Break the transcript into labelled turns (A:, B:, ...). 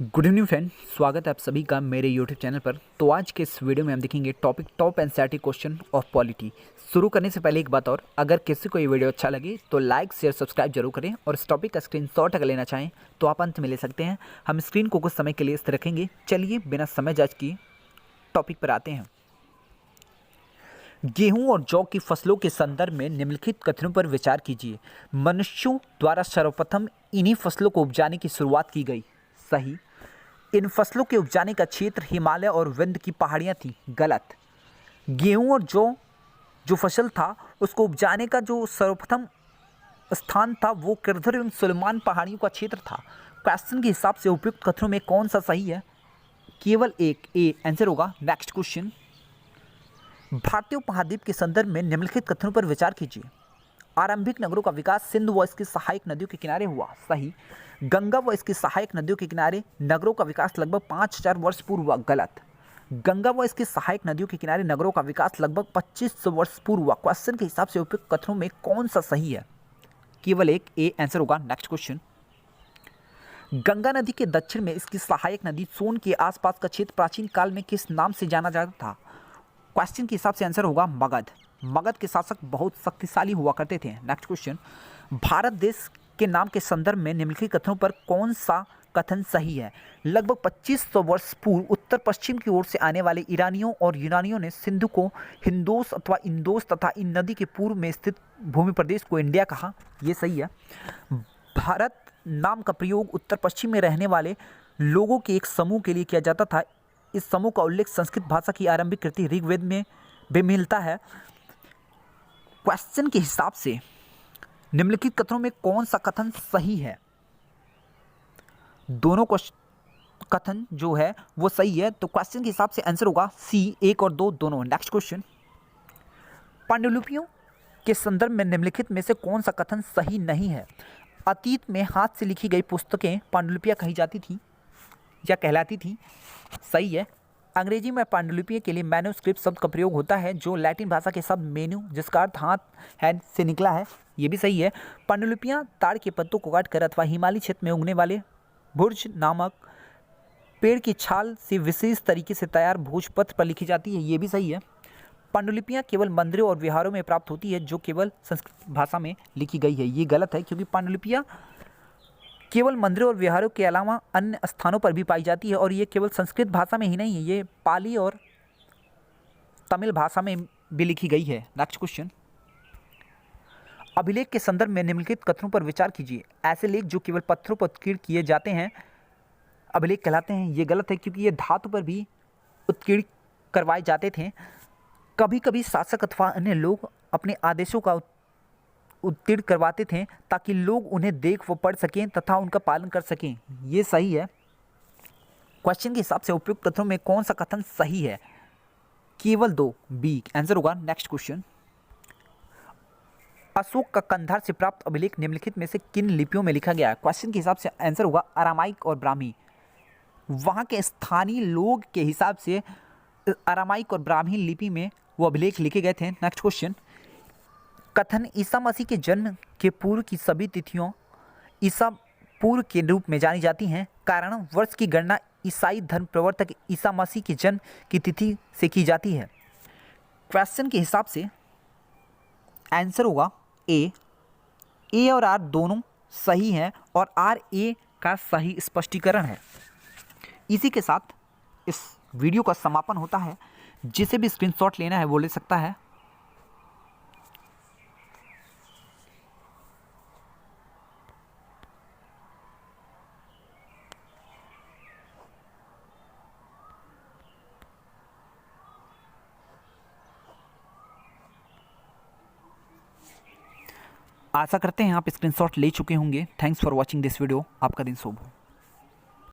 A: Good evening friend, स्वागत है आप सभी का मेरे यूट्यूब चैनल पर। तो आज के इस वीडियो में हम देखेंगे topic top NCERT question of polity. शुरू करने से पहले एक बात और, अगर किसी को ये वीडियो अच्छा लगे तो लाइक शेयर सब्सक्राइब जरूर करें और इस टॉपिक का स्क्रीनशॉट अगर लेना चाहें तो आप अंत में ले सकते हैं। हम स्क्रीन को कुछ समय के लिए स्थिर रखेंगे। चलिए बिना समय जांच किए टॉपिक पर आते हैं। गेहूं और जौ की फसलों के संदर्भ में निम्नलिखित कथनों पर विचार कीजिए। मनुष्यों द्वारा सर्वप्रथम इन्हीं फसलों को उपजाने की शुरुआत की गई। सही। इन फसलों के उपजाने का क्षेत्र हिमालय और विंध्य की पहाड़ियाँ थीं। गलत। गेहूं और जौ जो फसल था उसको उपजाने का जो सर्वप्रथम स्थान था वो किरधर एवं सुलेमान पहाड़ियों का क्षेत्र था। क्वेश्चन के हिसाब से उपयुक्त कथनों में कौन सा सही है? केवल एक, ए आंसर होगा। Next question. भारतीय उपमहाद्वीप के संदर्भ में निम्नलिखित कथनों पर विचार कीजिए। आरंभिक नगरों का विकास सिंधु व इसकी सहायक नदियों के किनारे हुआ। सही। गंगा व इसकी सहायक नदियों के किनारे नगरों का विकास लगभग 5000 वर्ष पूर्व हुआ। गलत। गंगा व इसकी सहायक नदियों के किनारे नगरों का विकास लगभग 2500 वर्ष पूर्व हुआ। क्वेश्चन के हिसाब से उपयुक्त कथनों में कौन सा सही है? केवल एक, ए आंसर होगा। Next question. गंगा नदी के दक्षिण में इसकी सहायक नदी सोन के आसपास का क्षेत्र प्राचीन काल में किस नाम से जाना जाता था? क्वेश्चन के हिसाब से आंसर होगा मगध। मगध के शासक बहुत शक्तिशाली हुआ करते थे। Next question. भारत देश के नाम के संदर्भ में निम्नलिखित कथनों पर कौन सा कथन सही है? लगभग 2500 वर्ष पूर्व उत्तर पश्चिम की ओर से आने वाले ईरानियों और यूनानियों ने सिंधु को हिंदोस अथवा इंदोस तथा इन नदी के पूर्व में स्थित भूमि प्रदेश को इंडिया कहा। यह सही है। भारत नाम का प्रयोग उत्तर पश्चिम में रहने वाले लोगों के एक समूह के लिए किया जाता था। इस समूह का उल्लेख संस्कृत भाषा की आरंभिक कृति ऋग्वेद में भी मिलता है। क्वेश्चन के हिसाब से निम्नलिखित कथनों में कौन सा कथन सही है? दोनों कथन जो है वो सही है। तो क्वेश्चन के हिसाब से आंसर होगा सी, 1 और 2 दोनों। Next question. पांडुलिपियों के संदर्भ में निम्नलिखित में से कौन सा कथन सही नहीं है? अतीत में हाथ से लिखी गई पुस्तकें पांडुलिपियां कही जाती थी या कहलाती थी। सही है। अंग्रेजी में पांडुलिपि के लिए मैन्युस्क्रिप्ट शब्द का प्रयोग होता है जो लैटिन भाषा के शब्द मेन्यू जिसका अर्थ हाथ हैंड से निकला है। ये भी सही है। पांडुलिपियां ताड़ के पत्तों को काटकर अथवा हिमालय क्षेत्र में उगने वाले भुर्ज नामक पेड़ की छाल से विशेष तरीके से तैयार भोजपत्र पर लिखी जाती है। ये भी सही है। पांडुलिपियां केवल मंदिरों और विहारों में प्राप्त होती है जो केवल संस्कृत भाषा में लिखी गई है। ये गलत है क्योंकि पांडुलिपियां केवल मंदिरों और विहारों के अलावा अन्य स्थानों पर भी पाई जाती है और ये केवल संस्कृत भाषा में ही नहीं है, ये पाली और तमिल भाषा में भी लिखी गई है। Next question. अभिलेख के संदर्भ में निम्नलिखित कथनों पर विचार कीजिए। ऐसे लेख जो केवल पत्थरों पर उत्कीर्ण किए जाते हैं अभिलेख कहलाते हैं। ये गलत है क्योंकि ये धातु पर भी उत्कीर्ण करवाए जाते थे। कभी कभी शासक अथवा अन्य लोग अपने आदेशों का उत्तीर्ण करवाते थे ताकि लोग उन्हें देख व पढ़ सकें तथा उनका पालन कर सकें। ये सही है। क्वेश्चन के हिसाब से उपयुक्त कथनों में कौन सा कथन सही है? केवल 2, बी आंसर होगा। Next question. अशोक का कंधार से प्राप्त अभिलेख निम्नलिखित में से किन लिपियों में लिखा गया है? क्वेश्चन के हिसाब से आंसर होगा अरामाइक और ब्राह्मी। वहाँ के स्थानीय लोग के हिसाब से अरामाइक और ब्राह्मी लिपि में वो अभिलेख लिखे गए थे। Next question. कथन ईसा मसीह के जन्म के पूर्व की सभी तिथियों ईसा पूर्व के रूप में जानी जाती हैं। कारण वर्ष की गणना ईसाई धर्म प्रवर्तक ईसा मसीह के जन्म की तिथि से की जाती है। क्वेश्चन के हिसाब से आंसर होगा ए और आर दोनों सही हैं और आर ए का सही स्पष्टीकरण है। इसी के साथ इस वीडियो का समापन होता है। जिसे भी स्क्रीनशॉट लेना है वो ले सकता है। आशा करते हैं आप स्क्रीनशॉट ले चुके होंगे। Thanks for watching this video. आपका दिन शुभ हो।